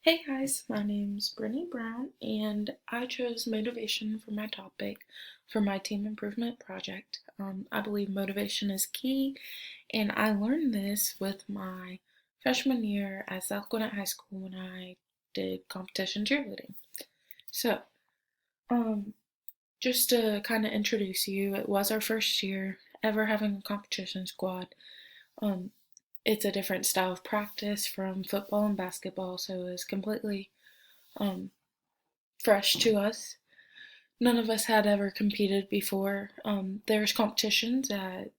Hey guys, my name's Brittany Brown, and I chose motivation for my topic for my team improvement project. I believe motivation is key, and I learned this with my freshman year at South Gwinnett High School when I did competition cheerleading. So, um, just to kind of introduce you, it was our first year ever having a competition squad. Um, it's a different style of practice from football and basketball, so it's completely um, fresh to us. None of us had ever competed before. There's competitions at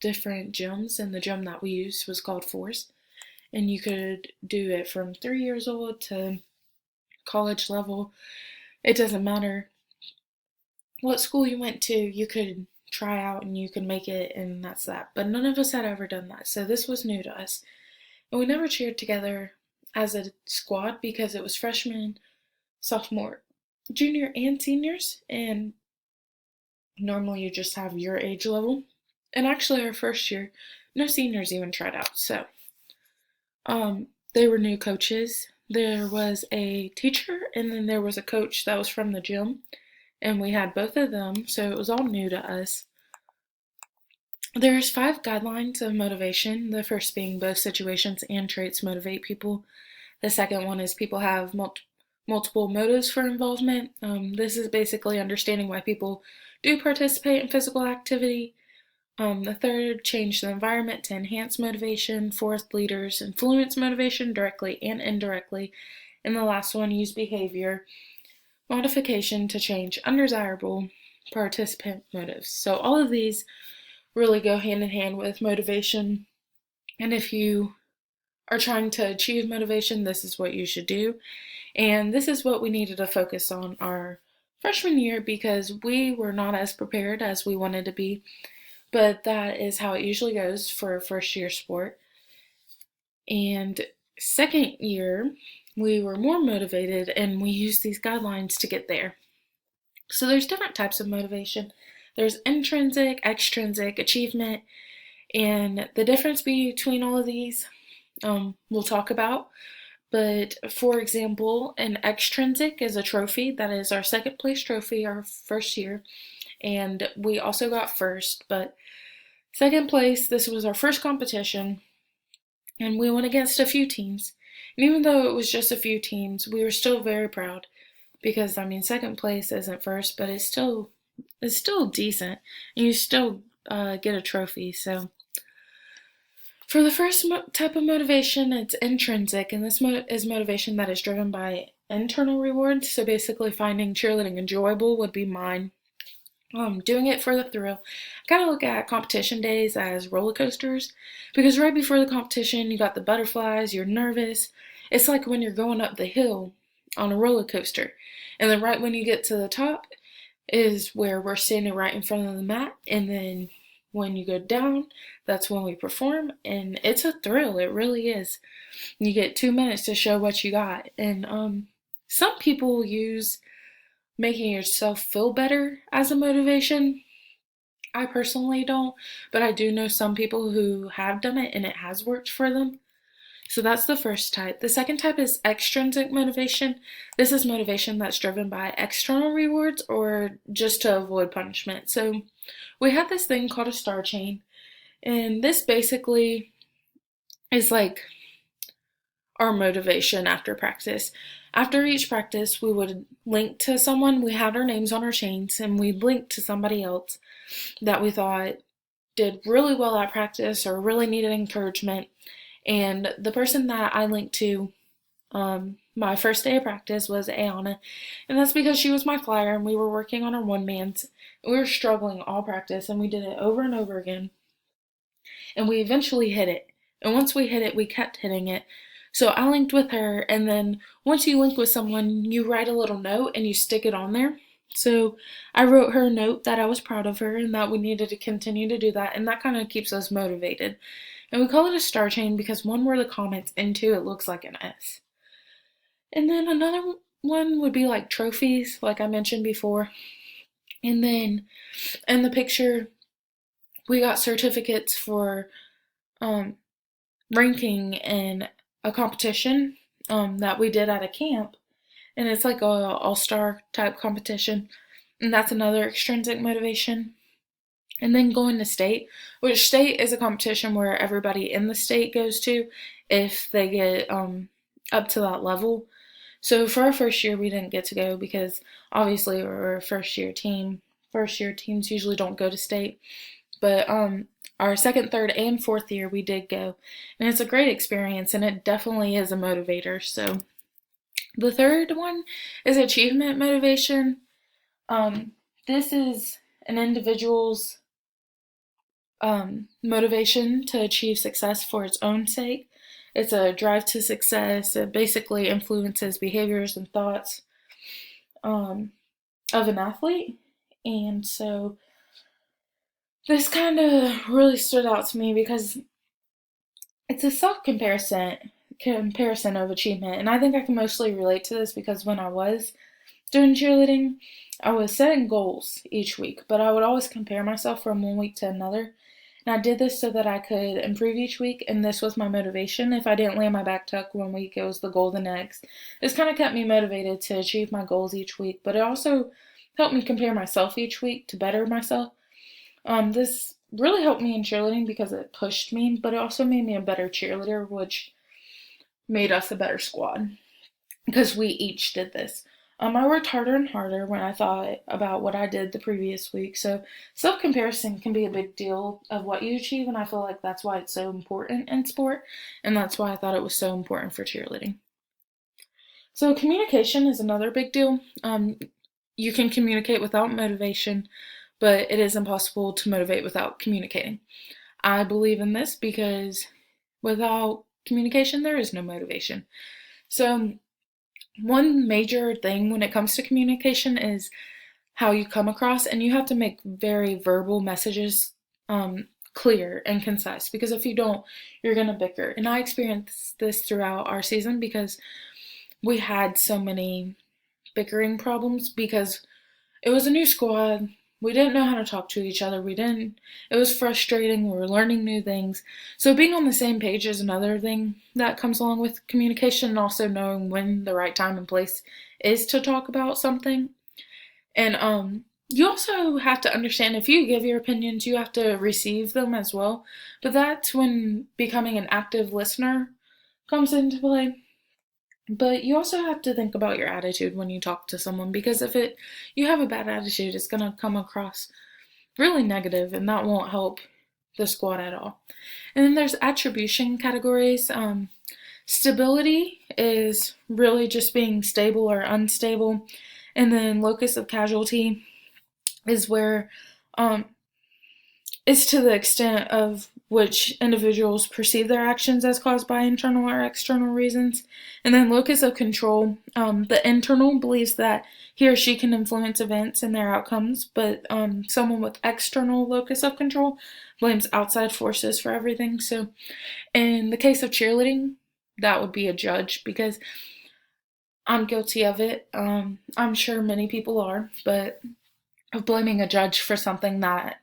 different gyms, and the gym that we used was called Force. And you could do it from 3 years old to college level. It doesn't matter what school you went to, you could try out and you could make it, and that's that. But none of us had ever done that, so this was new to us. And we never cheered together as a squad because it was freshmen, sophomore, junior, and seniors, and normally you just have your age level. And actually, our first year, no seniors even tried out. So, they were new coaches. There was a teacher, and then there was a coach that was from the gym, and we had both of them. So it was all new to us. There's 5 guidelines of motivation. The first being both situations and traits motivate people. The second one is people have multiple motives for involvement. This is basically understanding why people do participate in physical activity. The third, change the environment to enhance motivation. Fourth, leaders influence motivation directly and indirectly. And the last one, use behavior modification to change undesirable participant motives. So all of these really go hand in hand with motivation. And if you are trying to achieve motivation, this is what you should do. And this is what we needed to focus on our freshman year because we were not as prepared as we wanted to be. But that is how it usually goes for a first year sport. And second year, we were more motivated and we used these guidelines to get there. So there's different types of motivation. There's intrinsic, extrinsic, achievement, and the difference between all of these we'll talk about. But for example, an extrinsic is a trophy. That is our second place trophy our first year. And we also got first, but second place, this was our first competition, and we went against a few teams. And even though it was just a few teams, we were still very proud because second place isn't first, but it's still decent, and you still get a trophy. So for the first type of motivation, it's intrinsic, and this is motivation that is driven by internal rewards. So basically, finding cheerleading enjoyable would be mine. Doing it for the thrill. I kind of look at competition days as roller coasters because right before the competition, you got the butterflies, you're nervous. It's like when you're going up the hill on a roller coaster. And then right when you get to the top is where we're standing right in front of the mat. And then when you go down, that's when we perform. And it's a thrill. It really is. You get 2 minutes to show what you got. And some people use making yourself feel better as a motivation. I personally don't, but I do know some people who have done it and it has worked for them. So that's the first type. The second type is extrinsic motivation. This is motivation that's driven by external rewards or just to avoid punishment. So we have this thing called a star chain, and this basically is like our motivation after practice. After each practice, we would link to someone. We had our names on our chains, and we'd link to somebody else that we thought did really well at practice or really needed encouragement. And the person that I linked to my first day of practice was Ayana, and that's because she was my flyer, and we were working on our one mans. We were struggling all practice, and we did it over and over again, and we eventually hit it. And once we hit it, we kept hitting it. So I linked with her, and then once you link with someone, you write a little note and you stick it on there. So I wrote her a note that I was proud of her and that we needed to continue to do that, and that kind of keeps us motivated. And we call it a star chain because one word of comments into it looks like an S. And then another one would be like trophies, like I mentioned before. And then in the picture, we got certificates for um, ranking in a competition, that we did at a camp, and it's like a all-star type competition, and that's another extrinsic motivation. And then going to state, which state is a competition where everybody in the state goes to if they get up to that level. So for our first year, we didn't get to go because obviously we're a first year team. First year teams usually don't go to state, but our second, third, and fourth year we did go, and it's a great experience, and it definitely is a motivator. So the third one is achievement motivation. This is an individual's motivation to achieve success for its own sake. It's a drive to success. It basically influences behaviors and thoughts of an athlete. And so this kind of really stood out to me because it's a self comparison of achievement. And I think I can mostly relate to this because when I was doing cheerleading, I was setting goals each week, but I would always compare myself from one week to another. And I did this so that I could improve each week, and this was my motivation. If I didn't land my back tuck one week, it was the goal the next. This kind of kept me motivated to achieve my goals each week, but it also helped me compare myself each week to better myself. This really helped me in cheerleading because it pushed me, but it also made me a better cheerleader, which made us a better squad because we each did this. I worked harder and harder when I thought about what I did the previous week. So self comparison can be a big deal of what you achieve, and I feel like that's why it's so important in sport, and that's why I thought it was so important for cheerleading. So communication is another big deal. You can communicate without motivation, but it is impossible to motivate without communicating. I believe in this because without communication, there is no motivation. So one major thing when it comes to communication is how you come across, and you have to make very verbal messages clear and concise because if you don't, you're going to bicker. And I experienced this throughout our season because we had so many bickering problems because it was a new squad. We didn't know how to talk to each other. It was frustrating. We were learning new things. So being on the same page is another thing that comes along with communication and also knowing when the right time and place is to talk about something. And you also have to understand if you give your opinions, you have to receive them as well. But that's when becoming an active listener comes into play. But you also have to think about your attitude when you talk to someone because if you have a bad attitude, it's going to come across really negative and that won't help the squad at all. And then there's attribution categories. Stability is really just being stable or unstable. And then locus of casualty is where it's to the extent of which individuals perceive their actions as caused by internal or external reasons. And then locus of control, the internal believes that he or she can influence events and their outcomes, but someone with external locus of control blames outside forces for everything. So in the case of cheerleading, that would be a judge because I'm guilty of it. I'm sure many people are, but of blaming a judge for something that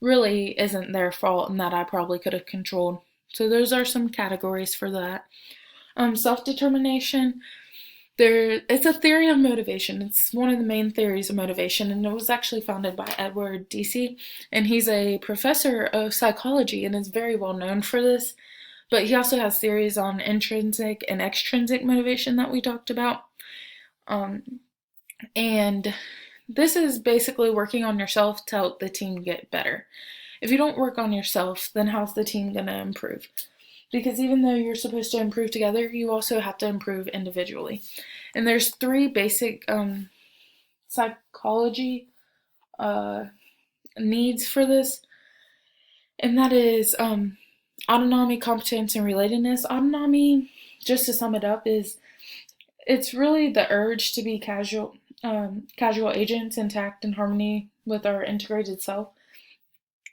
really isn't their fault and that I probably could have controlled. So those are some categories for that. Self-determination. It's a theory of motivation. It's one of the main theories of motivation, and it was actually founded by Edward Deci, and he's a professor of psychology and is very well known for this. But he also has theories on intrinsic and extrinsic motivation that we talked about. And this is basically working on yourself to help the team get better. If you don't work on yourself, then how's the team going to improve? Because even though you're supposed to improve together, you also have to improve individually. And there's three basic psychology needs for this, and that is autonomy, competence, and relatedness. Autonomy, just to sum it up, is it's really the urge to be casual agents intact in harmony with our integrated self.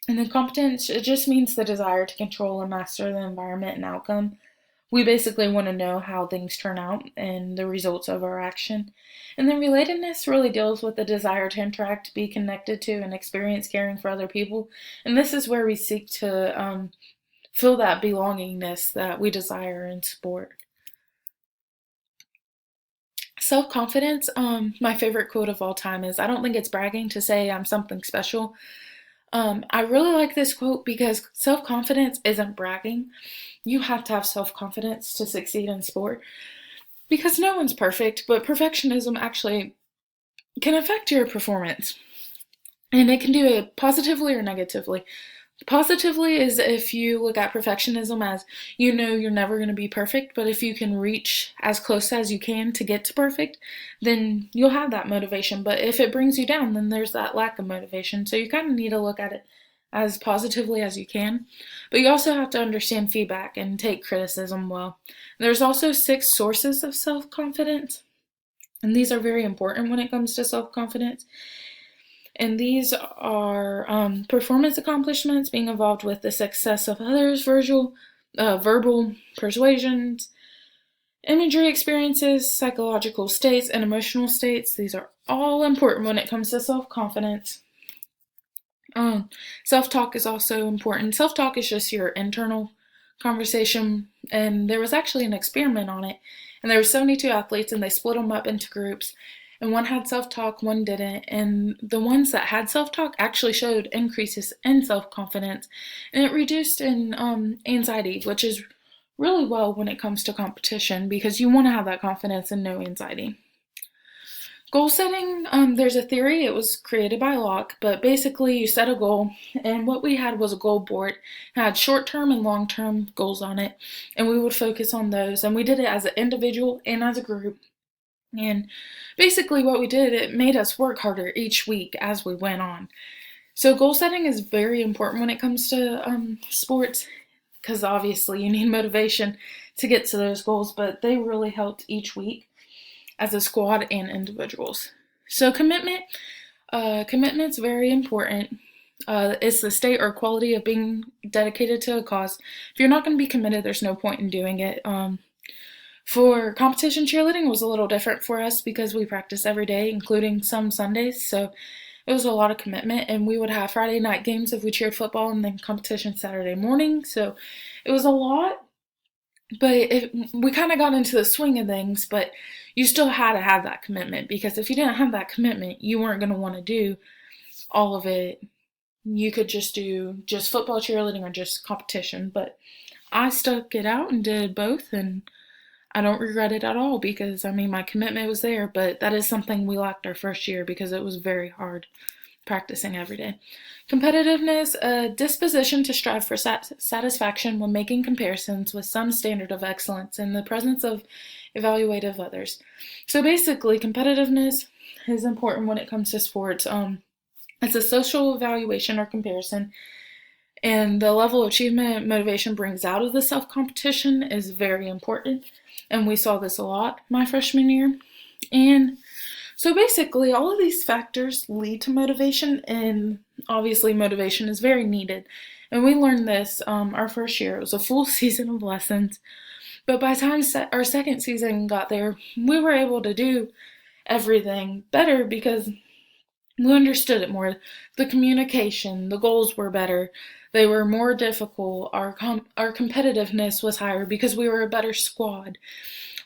And then competence, it just means the desire to control and master the environment and outcome. We basically want to know how things turn out and the results of our action. And then relatedness really deals with the desire to interact, be connected to, and experience caring for other people. And this is where we seek to feel that belongingness that we desire in sport. Self-confidence, my favorite quote of all time is, "I don't think it's bragging to say I'm something special." I really like this quote because self-confidence isn't bragging. You have to have self-confidence to succeed in sport because no one's perfect, but perfectionism actually can affect your performance. And it can do it positively or negatively. Positively is if you look at perfectionism as you know you're never going to be perfect, but if you can reach as close as you can to get to perfect, then you'll have that motivation. But if it brings you down, then there's that lack of motivation. So you kind of need to look at it as positively as you can. But you also have to understand feedback and take criticism well. There's also 6 sources of self confidence, and these are very important when it comes to self confidence. And these are performance accomplishments, being involved with the success of others, verbal persuasions, imagery experiences, psychological states, and emotional states. These are all important when it comes to self-confidence. Self-talk is also important. Self-talk is just your internal conversation, and there was actually an experiment on it, and there were 72 athletes, and they split them up into groups, and one had self-talk, one didn't, and the ones that had self-talk actually showed increases in self-confidence, and it reduced in anxiety, which is really well when it comes to competition because you want to have that confidence and no anxiety. Goal setting, there's a theory, it was created by Locke, but basically you set a goal, and what we had was a goal board. It had short-term and long-term goals on it, and we would focus on those, and we did it as an individual and as a group. And basically what we did, it made us work harder each week as we went on. So goal setting is very important when it comes to sports, because obviously you need motivation to get to those goals, but they really helped each week as a squad and individuals. So commitment's very important. It's the state or quality of being dedicated to a cause. If you're not going to be committed, there's no point in doing it. For competition cheerleading, it was a little different for us because we practiced every day, including some Sundays, so it was a lot of commitment, and we would have Friday night games if we cheered football and then competition Saturday morning, so it was a lot, but we kind of got into the swing of things, but you still had to have that commitment because if you didn't have that commitment, you weren't going to want to do all of it. You could just do just football, cheerleading, or just competition, but I stuck it out and did both, and I don't regret it at all because, I mean, my commitment was there, but that is something we lacked our first year because it was very hard practicing every day. Competitiveness, a disposition to strive for satisfaction when making comparisons with some standard of excellence in the presence of evaluative others. So basically, competitiveness is important when it comes to sports. It's a social evaluation or comparison, and the level of achievement motivation brings out of the self-competition is very important, and we saw this a lot my freshman year. And so basically, all of these factors lead to motivation, and obviously motivation is very needed. And we learned this our first year. It was a full season of lessons, but by the time our second season got there, we were able to do everything better because we understood it more. The communication, the goals were better. They were more difficult. Our competitiveness was higher because we were a better squad.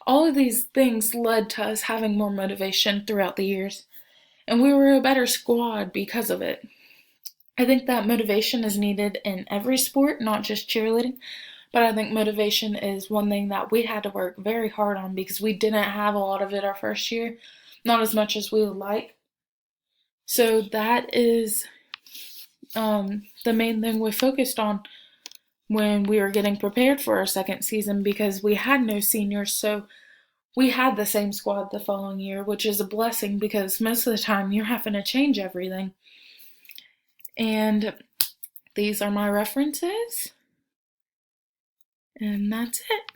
All of these things led to us having more motivation throughout the years, and we were a better squad because of it. I think that motivation is needed in every sport, not just cheerleading, but I think motivation is one thing that we had to work very hard on because we didn't have a lot of it our first year, not as much as we would like. So that is the main thing we focused on when we were getting prepared for our second season because we had no seniors, so we had the same squad the following year, which is a blessing because most of the time you're having to change everything. And these are my references, and that's it.